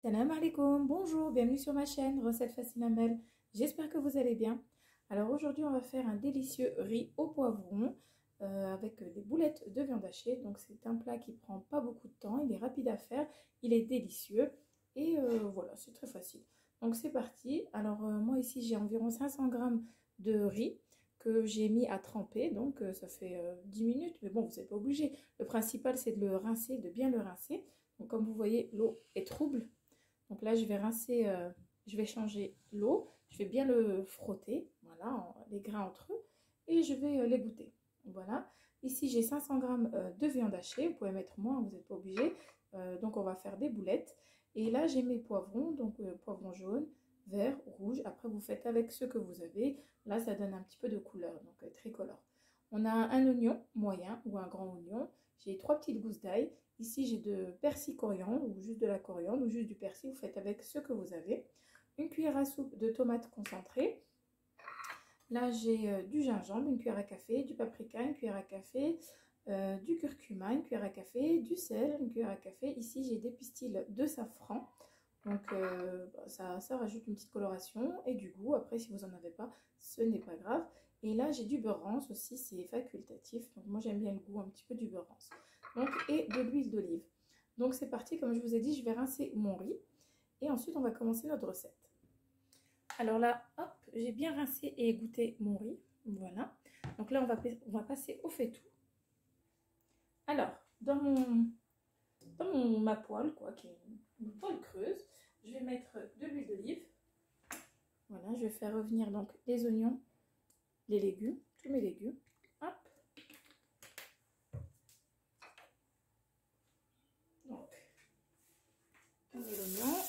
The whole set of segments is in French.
Salam alaikum, bonjour, bienvenue sur ma chaîne Recettes Faciles Amel. J'espère que vous allez bien. Alors aujourd'hui on va faire un délicieux riz au poivron avec des boulettes de viande hachée. Donc c'est un plat qui prend pas beaucoup de temps, il est rapide à faire, il est délicieux et voilà, c'est très facile. Donc c'est parti. Alors moi ici j'ai environ 500 g de riz que j'ai mis à tremper, donc ça fait 10 minutes, mais bon vous n'êtes pas obligé. Le principal c'est de le rincer, de bien le rincer. Donc comme vous voyez l'eau est trouble. Donc là, je vais rincer, je vais changer l'eau, je vais bien le frotter, voilà, les grains entre eux, et je vais l'égoutter. Voilà, ici j'ai 500 g de viande hachée, vous pouvez mettre moins, vous n'êtes pas obligé. Donc on va faire des boulettes. Et là, j'ai mes poivrons, donc poivrons jaunes, vert, rouge. Après, vous faites avec ce que vous avez. Là, ça donne un petit peu de couleur, donc tricolore. On a un oignon moyen ou un grand oignon. J'ai 3 petites gousses d'ail. Ici, j'ai de persil coriandre ou juste de la coriandre ou juste du persil. Vous faites avec ce que vous avez. Une cuillère à soupe de tomates concentrées. Là, j'ai du gingembre, une cuillère à café, du paprika, une cuillère à café, du curcuma, une cuillère à café, du sel, une cuillère à café. Ici, j'ai des pistils de safran. Donc, ça rajoute une petite coloration et du goût. Après, si vous n'en avez pas, ce n'est pas grave. Et là, j'ai du beurre rance aussi, c'est facultatif. Donc, moi, j'aime bien le goût un petit peu du beurre rance. Donc, et de l'huile d'olive. Donc, c'est parti. Comme je vous ai dit, je vais rincer mon riz. Et ensuite, on va commencer notre recette. Alors là, hop, j'ai bien rincé et égoutter mon riz. Voilà. Donc là, on va passer au faitout. Alors, dans ma poêle, quoi, qui est une poêle creuse, je vais mettre de l'huile d'olive. Voilà, je vais faire revenir donc les oignons, les légumes, tous mes légumes. Hop. Donc, on met l'oignon,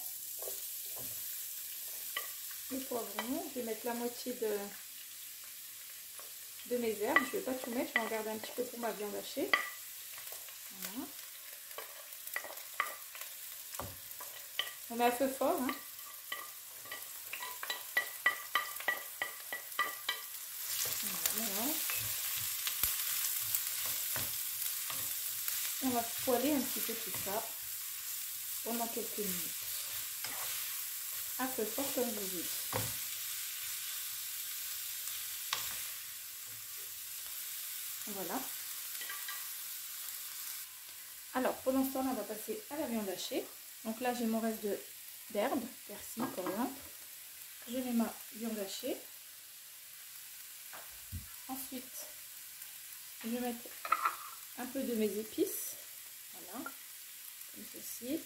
les poivrons. Je vais mettre la moitié de mes herbes. Je ne vais pas tout mettre, je vais en garder un petit peu pour ma viande hachée. Voilà. On met à feu fort, hein. Voilà. On va poêler un petit peu tout ça pendant quelques minutes. À feu fort comme je vous dis. Voilà. Alors, pendant ce temps-là, on va passer à la viande hachée. Donc là, j'ai mon reste d'herbes, persil, coriandre. Je mets ma viande hachée. Ensuite, je vais mettre un peu de mes épices. Voilà, comme ceci.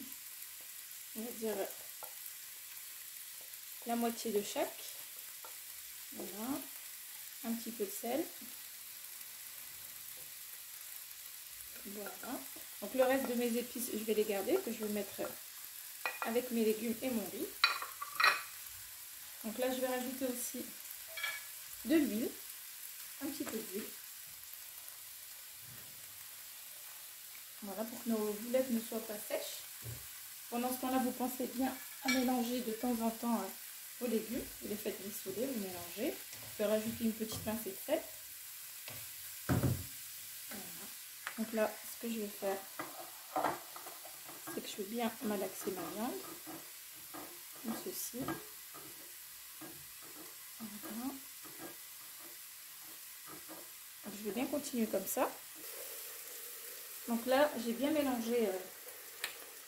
On va dire la moitié de chaque. Voilà, un petit peu de sel. Voilà. Donc le reste de mes épices, je vais les garder, que je vais mettre avec mes légumes et mon riz. Donc là, je vais rajouter aussi de l'huile, un petit peu d'huile. Voilà, pour que nos boulettes ne soient pas sèches. Pendant ce temps-là, vous pensez bien à mélanger de temps en temps vos légumes. Vous les faites rissoler, vous mélangez. Vous pouvez rajouter une petite pincée de sel. Voilà. Donc là, ce que je vais faire, c'est que je vais bien malaxer ma viande, comme ceci. Voilà. Donc, je vais bien continuer comme ça. Donc là, j'ai bien mélangé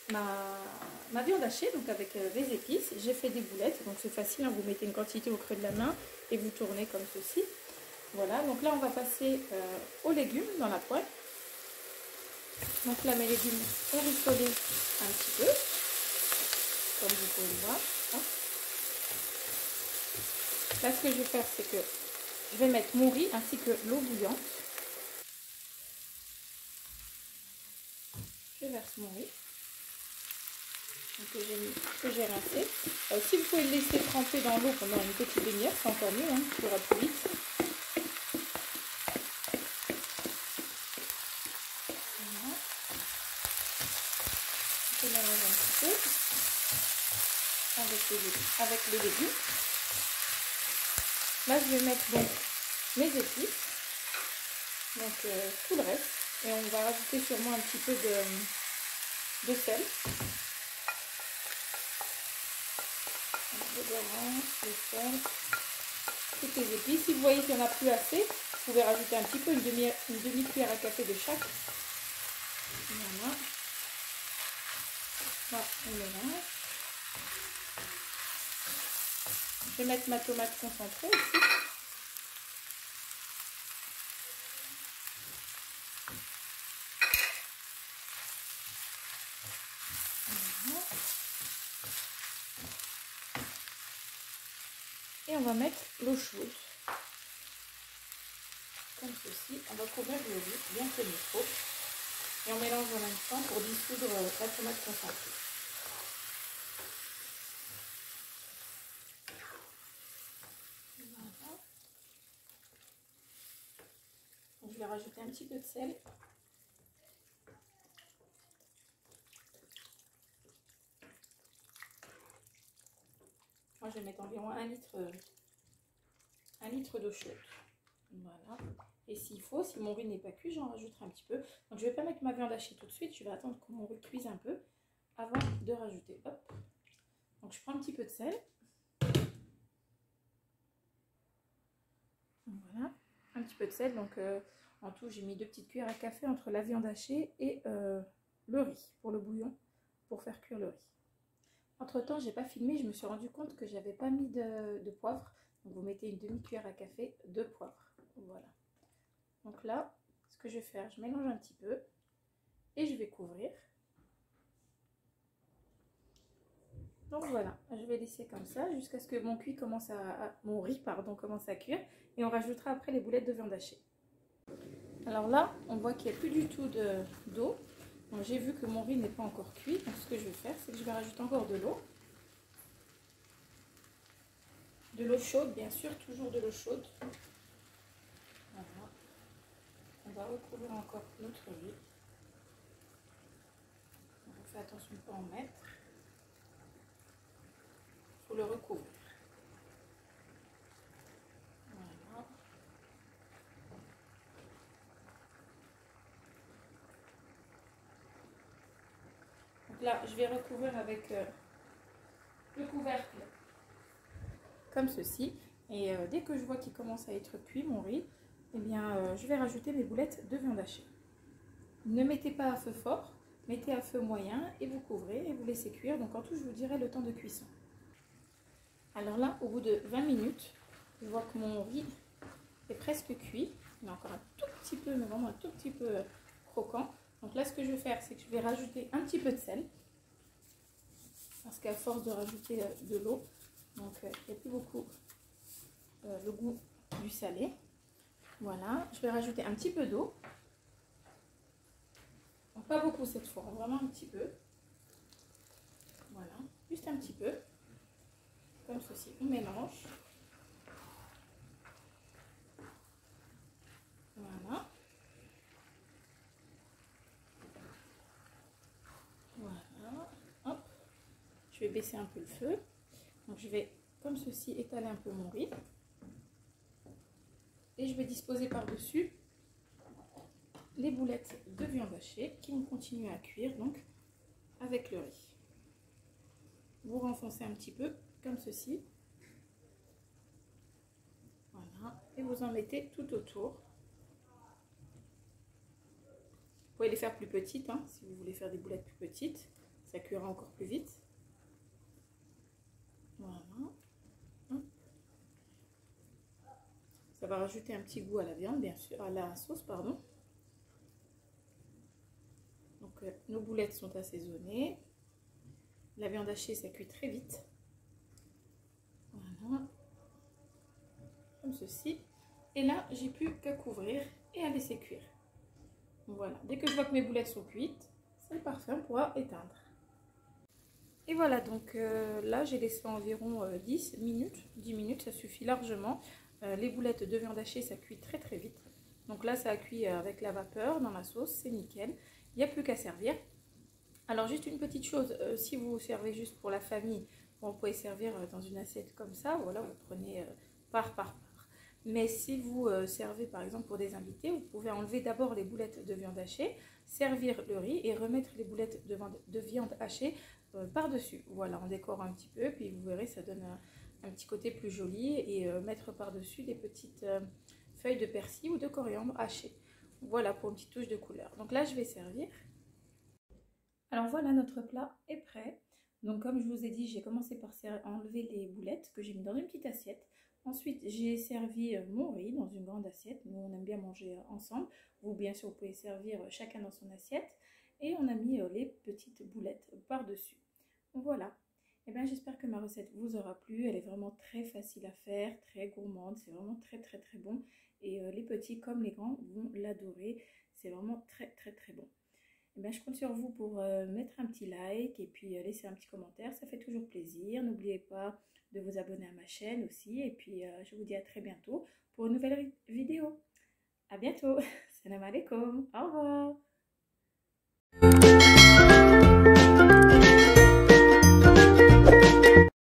ma viande hachée, donc avec les épices. J'ai fait des boulettes, donc c'est facile, hein, vous mettez une quantité au creux de la main et vous tournez comme ceci. Voilà, donc là on va passer aux légumes dans la poêle. Donc là mes légumes sont rissolés un petit peu, comme vous pouvez le voir. Là ce que je vais faire, c'est que je vais mettre mon riz ainsi que l'eau bouillante. Je verse mon riz. Que j'ai rincé. Si vous pouvez le laisser tremper dans l'eau pendant une petite demi-heure, c'est encore mieux, hein, ça ira plus vite. Voilà. Je mélange un petit peu avec les légumes. Là, je vais mettre donc mes épices, donc tout le reste, et on va rajouter sûrement un petit peu de sel. le beurre, le sel, toutes les épices. Si vous voyez qu'il n'y en a plus assez, vous pouvez rajouter un petit peu, une demi-cuillère à café de chaque. Voilà. Là, on mélange. Je vais mettre ma tomate concentrée ici. Voilà. Et on va mettre l'eau chaude. Comme ceci. On va couvrir le riz bien comme il faut. Et on mélange en même temps pour dissoudre la tomate concentrée. Voilà. Donc, je vais rajouter un petit peu de sel. Moi, je vais mettre environ 1 litre d'eau chaude. Voilà. Et s'il faut, si mon riz n'est pas cuit, j'en rajouterai un petit peu. Donc, je ne vais pas mettre ma viande hachée tout de suite. Je vais attendre que mon riz cuise un peu avant de rajouter. Hop. Donc, je prends un petit peu de sel. Voilà. Un petit peu de sel. Donc, en tout, j'ai mis 2 petites cuillères à café entre la viande hachée et le riz pour le bouillon, pour faire cuire le riz. Entre temps, j'ai pas filmé, je me suis rendu compte que j'avais pas mis de poivre. Donc vous mettez une demi-cuillère à café de poivre. Voilà. Donc là, ce que je vais faire, je mélange un petit peu et je vais couvrir. Donc voilà, je vais laisser comme ça jusqu'à ce que mon riz commence à cuire et on rajoutera après les boulettes de viande hachée. Alors là, on voit qu'il n'y a plus du tout d'eau. J'ai vu que mon riz n'est pas encore cuit, donc ce que je vais faire, c'est que je vais rajouter encore de l'eau. De l'eau chaude, bien sûr, toujours de l'eau chaude. Voilà. On va recouvrir encore notre riz. On fait attention de ne pas en mettre. Il faut le recouvrir. Voilà. Donc là, je vais recouvrir avec le couvercle comme ceci. Et dès que je vois qu'il commence à être cuit, mon riz, eh bien, je vais rajouter mes boulettes de viande hachée. Ne mettez pas à feu fort, mettez à feu moyen et vous couvrez et vous laissez cuire. Donc en tout, je vous dirai le temps de cuisson. Alors là, au bout de 20 minutes, je vois que mon riz est presque cuit. Il est encore un tout petit peu, mais vraiment un tout petit peu croquant. Donc là, ce que je vais faire, c'est que je vais rajouter un petit peu de sel. Parce qu'à force de rajouter de l'eau, donc il n'y a plus beaucoup le goût du salé. Voilà, je vais rajouter un petit peu d'eau. Donc pas beaucoup cette fois, vraiment un petit peu. Voilà, juste un petit peu. Comme ceci, on mélange. Voilà. Voilà. Hop. Je vais baisser un peu le feu. Donc je vais, comme ceci, étaler un peu mon riz. Et je vais disposer par-dessus les boulettes de viande hachée qui vont continuer à cuire donc avec le riz. Vous renfoncez un petit peu comme ceci. Voilà. Et vous en mettez tout autour. Vous pouvez les faire plus petites, hein, si vous voulez faire des boulettes plus petites. Ça cuira encore plus vite. Voilà. Ça va rajouter un petit goût à la viande, bien sûr, à la sauce, pardon. Donc, nos boulettes sont assaisonnées. La viande hachée, ça cuit très vite. Voilà. Comme ceci. Et là, j'ai plus qu'à couvrir et à laisser cuire. Voilà. Dès que je vois que mes boulettes sont cuites, c'est parfait, on pourra éteindre. Et voilà, donc là, j'ai laissé environ 10 minutes. 10 minutes, ça suffit largement. Les boulettes de viande hachée, ça cuit très très vite. Donc là, ça a cuit avec la vapeur dans la sauce, c'est nickel. Il n'y a plus qu'à servir. Alors juste une petite chose, si vous servez juste pour la famille, vous pouvez servir dans une assiette comme ça, voilà, vous prenez part. Mais si vous servez par exemple pour des invités, vous pouvez enlever d'abord les boulettes de viande hachée, servir le riz et remettre les boulettes de viande hachée par-dessus. Voilà, on décore un petit peu, puis vous verrez, ça donne un petit côté plus joli. Et mettre par-dessus des petites feuilles de persil ou de coriandre hachées. Voilà, pour une petite touche de couleur. Donc là, je vais servir. Alors voilà, notre plat est prêt. Donc comme je vous ai dit, j'ai commencé par enlever les boulettes que j'ai mis dans une petite assiette. Ensuite, j'ai servi mon riz dans une grande assiette. Nous, on aime bien manger ensemble. Vous, bien sûr, vous pouvez servir chacun dans son assiette. Et on a mis les petites boulettes par-dessus. Voilà. Et bien, j'espère que ma recette vous aura plu. Elle est vraiment très facile à faire, très gourmande. C'est vraiment très, très, très bon. Et les petits comme les grands vont l'adorer. C'est vraiment très, très, très bon. Eh bien, je compte sur vous pour mettre un petit like et puis laisser un petit commentaire. Ça fait toujours plaisir. N'oubliez pas de vous abonner à ma chaîne aussi. Et puis, je vous dis à très bientôt pour une nouvelle vidéo. À bientôt. Salam alaikum. Au revoir.